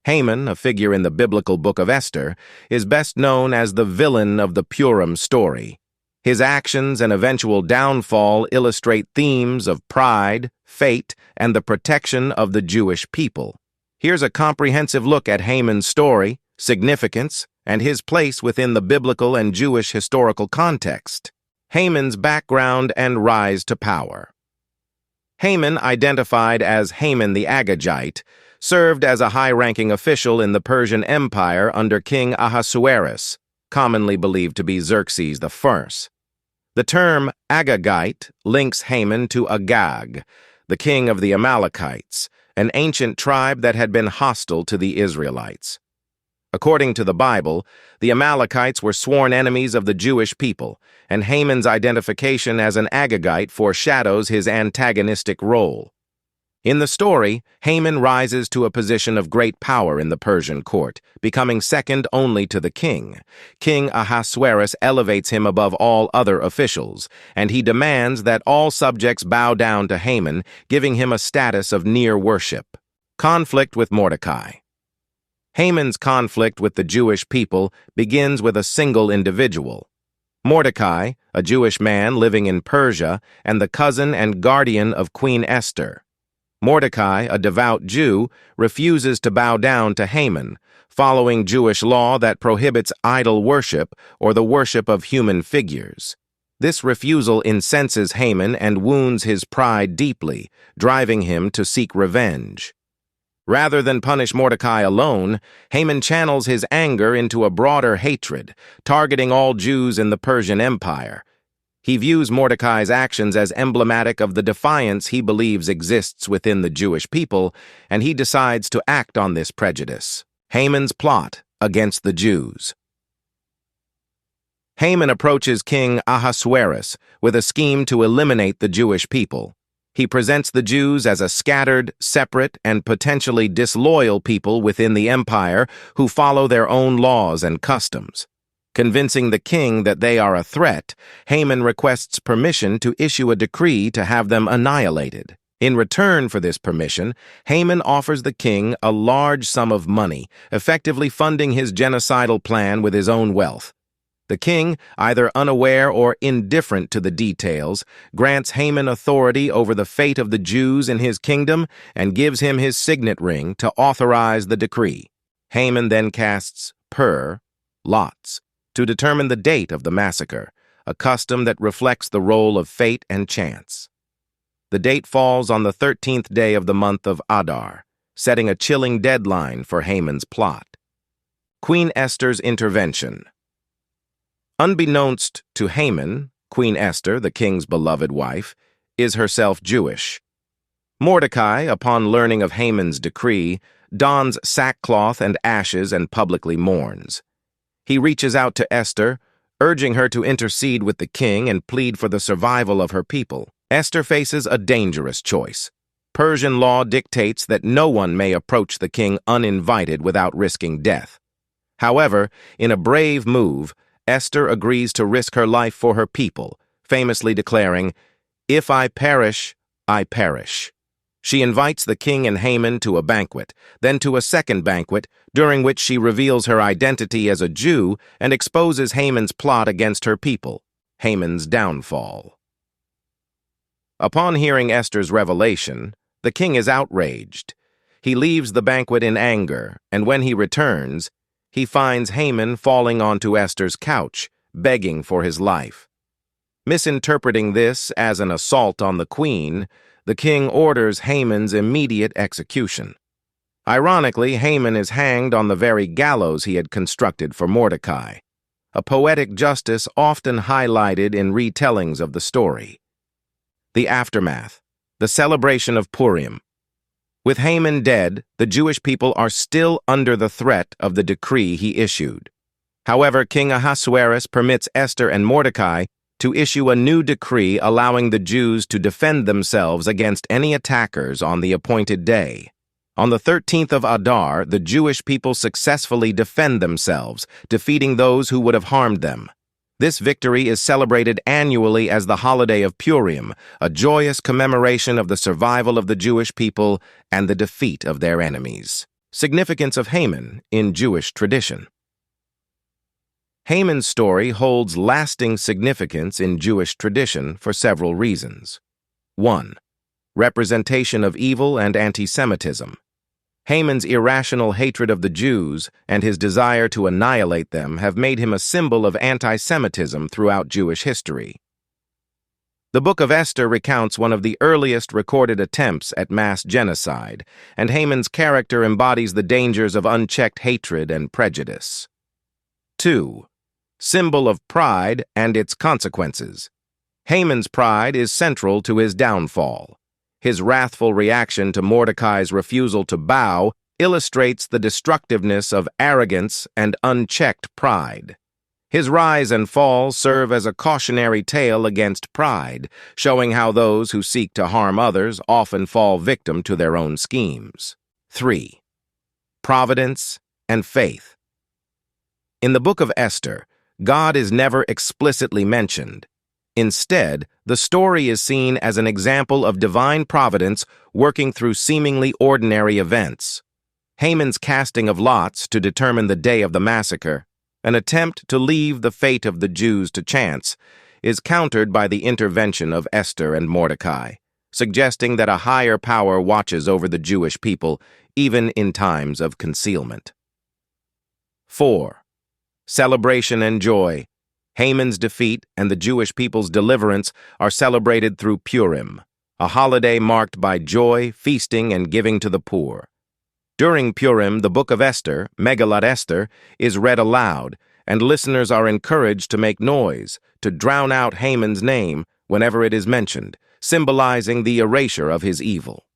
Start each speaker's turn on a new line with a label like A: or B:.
A: Haman, a figure in the biblical Book of Esther, is best known as the villain of the Purim story. His actions and eventual downfall illustrate themes of pride, fate, and the protection of the Jewish people. Here's a comprehensive look at Haman's story, significance, and his place within the biblical and Jewish historical context. Haman's background and rise to power. Haman, identified as Haman the Agagite, served as a high-ranking official in the Persian Empire under King Ahasuerus, commonly believed to be Xerxes I. The term Agagite links Haman to Agag, the king of the Amalekites, an ancient tribe that had been hostile to the Israelites. According to the Bible, the Amalekites were sworn enemies of the Jewish people, and Haman's identification as an Agagite foreshadows his antagonistic role. In the story, Haman rises to a position of great power in the Persian court, becoming second only to the king. King Ahasuerus elevates him above all other officials, and he demands that all subjects bow down to Haman, giving him a status of near worship. Conflict with Mordecai. Haman's conflict with the Jewish people begins with a single individual. Mordecai, a Jewish man living in Persia and the cousin and guardian of Queen Esther. Mordecai, a devout Jew, refuses to bow down to Haman, following Jewish law that prohibits idol worship or the worship of human figures. This refusal incenses Haman and wounds his pride deeply, driving him to seek revenge. Rather than punish Mordecai alone, Haman channels his anger into a broader hatred, targeting all Jews in the Persian Empire. He views Mordecai's actions as emblematic of the defiance he believes exists within the Jewish people, and he decides to act on this prejudice. Haman's plot against the Jews. Haman approaches King Ahasuerus with a scheme to eliminate the Jewish people. He presents the Jews as a scattered, separate, and potentially disloyal people within the empire who follow their own laws and customs. Convincing the king that they are a threat, Haman requests permission to issue a decree to have them annihilated. In return for this permission, Haman offers the king a large sum of money, effectively funding his genocidal plan with his own wealth. The king, either unaware or indifferent to the details, grants Haman authority over the fate of the Jews in his kingdom and gives him his signet ring to authorize the decree. Haman then casts lots to determine the date of the massacre, a custom that reflects the role of fate and chance. The date falls on the 13th day of the month of Adar, setting a chilling deadline for Haman's plot. Queen Esther's intervention. Unbeknownst to Haman, Queen Esther, the king's beloved wife, is herself Jewish. Mordecai, upon learning of Haman's decree, dons sackcloth and ashes and publicly mourns. He reaches out to Esther, urging her to intercede with the king and plead for the survival of her people. Esther faces a dangerous choice. Persian law dictates that no one may approach the king uninvited without risking death. However, in a brave move, Esther agrees to risk her life for her people, famously declaring, "If I perish, I perish." She invites the king and Haman to a banquet, then to a second banquet, during which she reveals her identity as a Jew and exposes Haman's plot against her people, Haman's downfall. Upon hearing Esther's revelation, the king is outraged. He leaves the banquet in anger, and when he returns, he finds Haman falling onto Esther's couch, begging for his life. Misinterpreting this as an assault on the queen, the king orders Haman's immediate execution. Ironically, Haman is hanged on the very gallows he had constructed for Mordecai, a poetic justice often highlighted in retellings of the story. The aftermath, the celebration of Purim. With Haman dead, the Jewish people are still under the threat of the decree he issued. However, King Ahasuerus permits Esther and Mordecai to issue a new decree allowing the Jews to defend themselves against any attackers on the appointed day. On the 13th of Adar, the Jewish people successfully defend themselves, defeating those who would have harmed them. This victory is celebrated annually as the holiday of Purim, a joyous commemoration of the survival of the Jewish people and the defeat of their enemies. Significance of Haman in Jewish tradition. Haman's story holds lasting significance in Jewish tradition for several reasons. 1. Representation of evil and anti-Semitism. Haman's irrational hatred of the Jews and his desire to annihilate them have made him a symbol of anti-Semitism throughout Jewish history. The Book of Esther recounts one of the earliest recorded attempts at mass genocide, and Haman's character embodies the dangers of unchecked hatred and prejudice. 2. Symbol of pride and its consequences. Haman's pride is central to his downfall. His wrathful reaction to Mordecai's refusal to bow illustrates the destructiveness of arrogance and unchecked pride. His rise and fall serve as a cautionary tale against pride, showing how those who seek to harm others often fall victim to their own schemes. 3. Providence and faith. In the Book of Esther, God is never explicitly mentioned. Instead, the story is seen as an example of divine providence working through seemingly ordinary events. Haman's casting of lots to determine the day of the massacre, an attempt to leave the fate of the Jews to chance, is countered by the intervention of Esther and Mordecai, suggesting that a higher power watches over the Jewish people even in times of concealment. 4. Celebration and joy. Haman's defeat and the Jewish people's deliverance are celebrated through Purim, a holiday marked by joy, feasting, and giving to the poor. During Purim, the Book of Esther, Megillat Esther, is read aloud, and listeners are encouraged to make noise, to drown out Haman's name whenever it is mentioned, symbolizing the erasure of his evil.